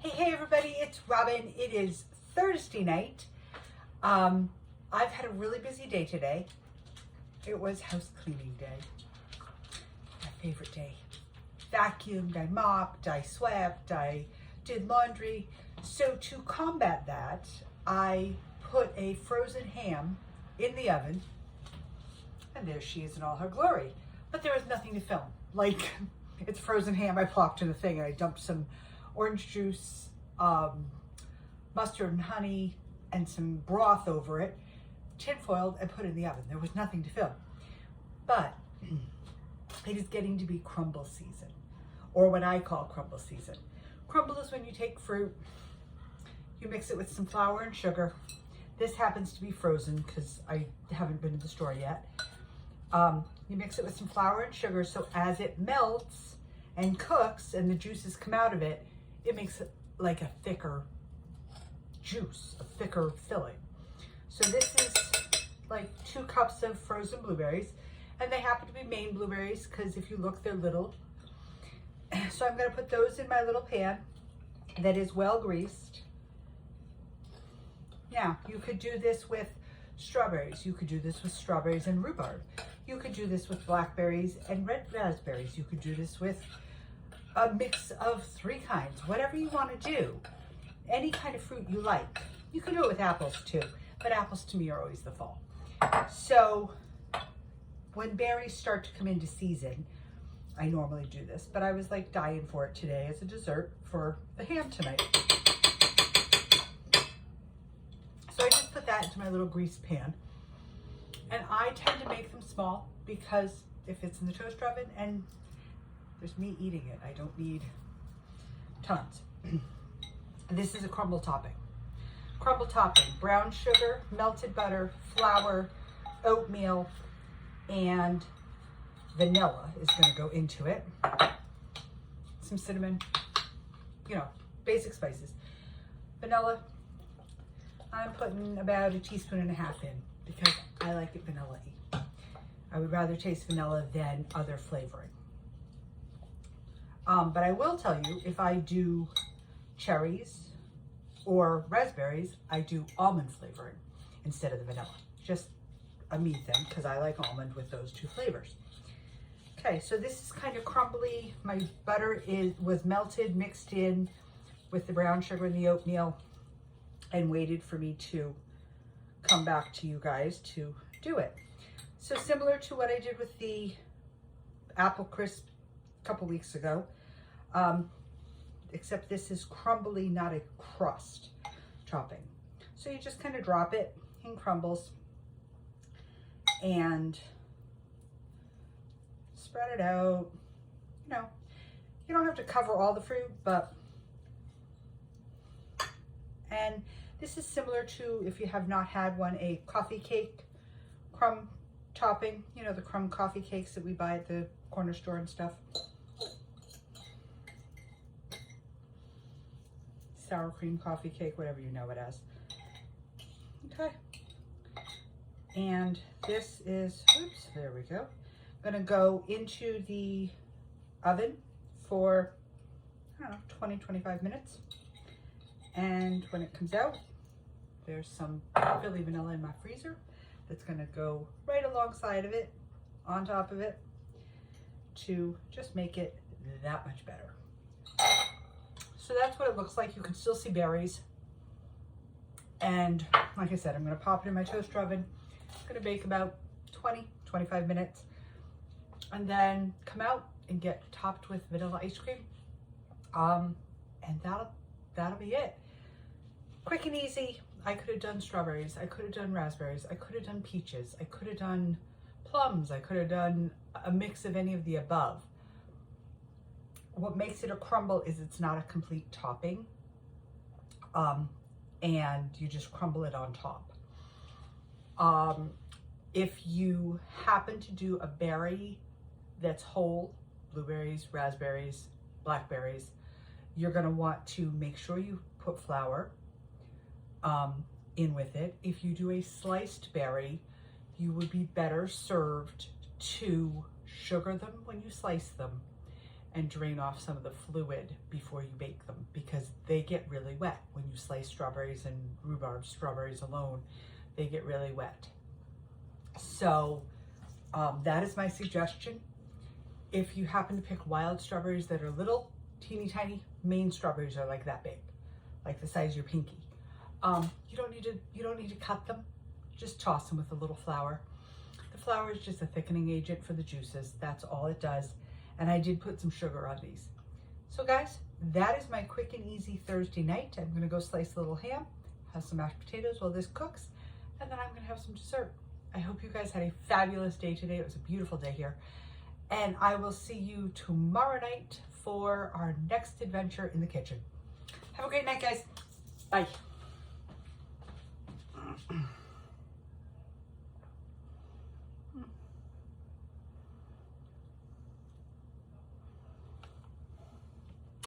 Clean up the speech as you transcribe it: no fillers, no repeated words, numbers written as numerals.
Hey everybody, it's Robin. It is Thursday night. I've had a really busy day today. It was house cleaning day. My favorite day. Vacuumed, I mopped, I swept, I did laundry. So to combat that, I put a frozen ham in the oven, and there she is in all her glory. But there was nothing to film. Like, it's frozen ham. I plopped in the thing and I dumped some orange juice, mustard and honey, and some broth over it, tin-foiled, and put it in the oven. There was nothing to film. But it is getting to be crumble season, or what I call crumble season. Crumble is when you take fruit, you mix it with some flour and sugar. This happens to be frozen because I haven't been to the store yet. You mix it with some flour and sugar, so as it melts and cooks and the juices come out of it, it makes it like a thicker juice, a thicker filling. So this is like 2 cups of frozen blueberries, and they happen to be Maine blueberries because if you look, they're little. So I'm going to put those in my little pan that is well greased. Now, you could do this with strawberries. You could do this with strawberries and rhubarb. You could do this with blackberries and red raspberries. You could do this with a mix of 3 kinds, whatever you want to do. Any kind of fruit you like. You can do it with apples too, but apples to me are always the fall. So when berries start to come into season, I normally do this, but I was like dying for it today as a dessert for the ham tonight. So I just put that into my little greased pan. And I tend to make them small because if it's in the toaster oven and there's me eating it, I don't need tons. This is a crumble topping. Crumble topping, brown sugar, melted butter, flour, oatmeal, and vanilla is going to go into it. Some cinnamon, basic spices. Vanilla, I'm putting about 1.5 teaspoons in because I like it vanilla-y. I would rather taste vanilla than other flavoring. But I will tell you, if I do cherries or raspberries, I do almond flavoring instead of the vanilla. Just a me thing, because I like almond with those 2 flavors. Okay, so this is kind of crumbly. My butter was melted, mixed in with the brown sugar and the oatmeal, and waited for me to come back to you guys to do it. So similar to what I did with the apple crisp a couple weeks ago, except this is crumbly, not a crust topping. So you just kind of drop it in crumbles and spread it out. You don't have to cover all the fruit, and this is similar to, if you have not had one, a coffee cake crumb topping. The crumb coffee cakes that we buy at the corner store and stuff. Sour cream coffee cake, whatever you know it as. Okay. And this is, oops, there we go. I'm gonna go into the oven for, 20, 25 minutes. And when it comes out, there's some Philly vanilla in my freezer that's gonna go right alongside of it, on top of it, to just make it that much better. So that's what it looks like. You can still see berries. And like I said, I'm gonna pop it in my toaster oven. It's gonna bake about 20, 25 minutes. And then come out and get topped with vanilla ice cream. And that'll be it. Quick and easy. I could have done strawberries. I could have done raspberries. I could have done peaches. I could have done plums. I could have done a mix of any of the above. What makes it a crumble is it's not a complete topping. And you just crumble it on top. If you happen to do a berry that's whole, blueberries, raspberries, blackberries, you're gonna want to make sure you put flour in with it. If you do a sliced berry, you would be better served to sugar them when you slice them and drain off some of the fluid before you bake them, because they get really wet when you slice strawberries and rhubarb. Strawberries alone, they get really wet. So that is my suggestion. If you happen to pick wild strawberries that are little, teeny tiny, Maine strawberries are like that big, like the size of your pinky. You don't need to cut them. Just toss them with a little flour. The flour is just a thickening agent for the juices. That's all it does. And I did put some sugar on these. So guys, that is my quick and easy Thursday night. I'm gonna go slice a little ham, have some mashed potatoes while this cooks, and then I'm gonna have some dessert. I hope you guys had a fabulous day today. It was a beautiful day here. And I will see you tomorrow night for our next adventure in the kitchen. Have a great night, guys. Bye.